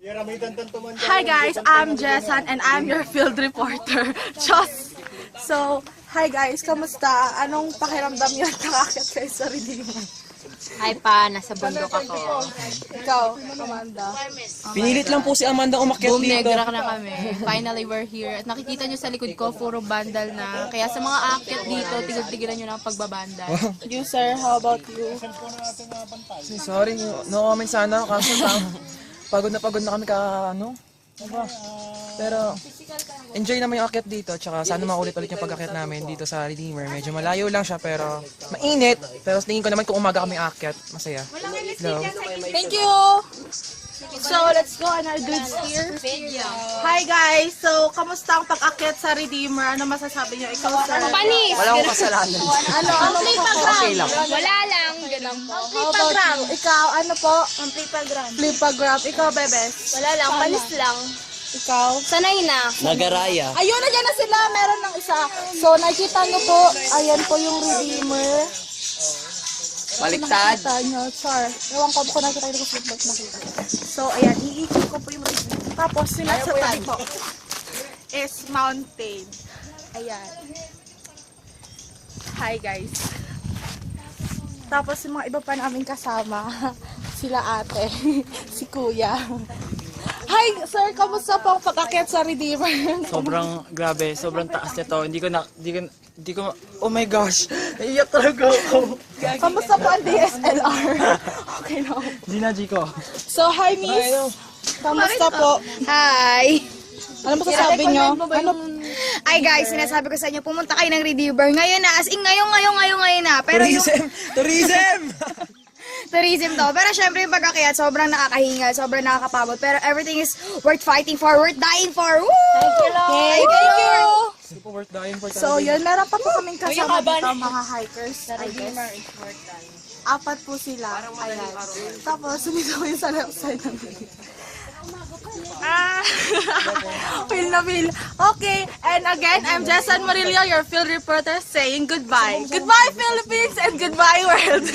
Hi guys, I'm Jessan and I'm your field reporter. Just so, hi guys, kamusta? Anong pakiramdam yun nakakit kayo sa Redeemer? Ay pa, nasa bundok ako. Ikaw, Amanda. Pinilit lang po si Amanda umakyat Boom, dito. negra na kami. Finally, we're here. At nakikita nyo sa likod ko, puro bandal na. Kaya sa mga aakyat dito, tigil-tigilan nyo na ang pagbabandal. You sir, how about you? Sorry, no comment sana. Kaso pagod na kami Diba? Pero enjoy naman yung akyat dito. Tsaka sana maulit-ulit yung pag-akyat namin dito sa Redeemer. Medyo malayo lang siya pero mainit. Pero tingin ko naman kung umaga kami akyat, masaya. Hello. Thank you! So, let's go on our goods here. Hi guys! So, kamusta ang pag-akyat sa Redeemer? Ano masasabi niyo? Ikaw sir? Panis! Wala akong kasalanan. Ano Okay lang. Wala lang, ganun po. How about you? Ikaw, ano po? Ang flipagram. Ikaw, Bebes? Wala lang, panis lang. Ikaw? Sanay na. Nagaraya. Ayun, nandiyan na sila. Meron ng isa. So, nakikita nyo po, ayan po yung Redeemer. Baliktad. Nakikita nyo, char. Ewan ko kung nakikita nyo kung nakita. So, ayan, iikot ko po yung Redeemer. Tapos, yung nasa tabi po is mountain. Ayan. Hi, guys. Tapos, yung mga iba pa namin kasama, sila ate, si kuya. Hi, sir, kamusta po ang pag-akyat sa Redeemer? Sobrang grabe, sobrang taas nito. Hindi ko, oh my gosh, naiyak talaga ako. Kamusta po ang DSLR? Okay na. Gina, Chico. So, hi, miss. Kamusta po? Hi! Ano masasabi nyo? Ano? Ay guys, sinasabi ko sa inyo, pumunta kayo ng Redeemer. Ngayon na, as in ngayon na. Pero yung Tourism! tourism to. Pero syempre yung pag-akyat, sobrang nakakahingal, sobrang nakakapagod. Pero everything is worth fighting for, worth dying for. Woo! Thank you! Super worth dying for So, yun, meron pa po kaming kasama dito, mga hikers. I guess. Apat po sila. Ayan. Tapos, sumigaw yung sa left side ng video. Feel na feel. Okay, and again, I'm Jessan Murillo, your field reporter, saying goodbye. Goodbye, Philippines, and goodbye, world.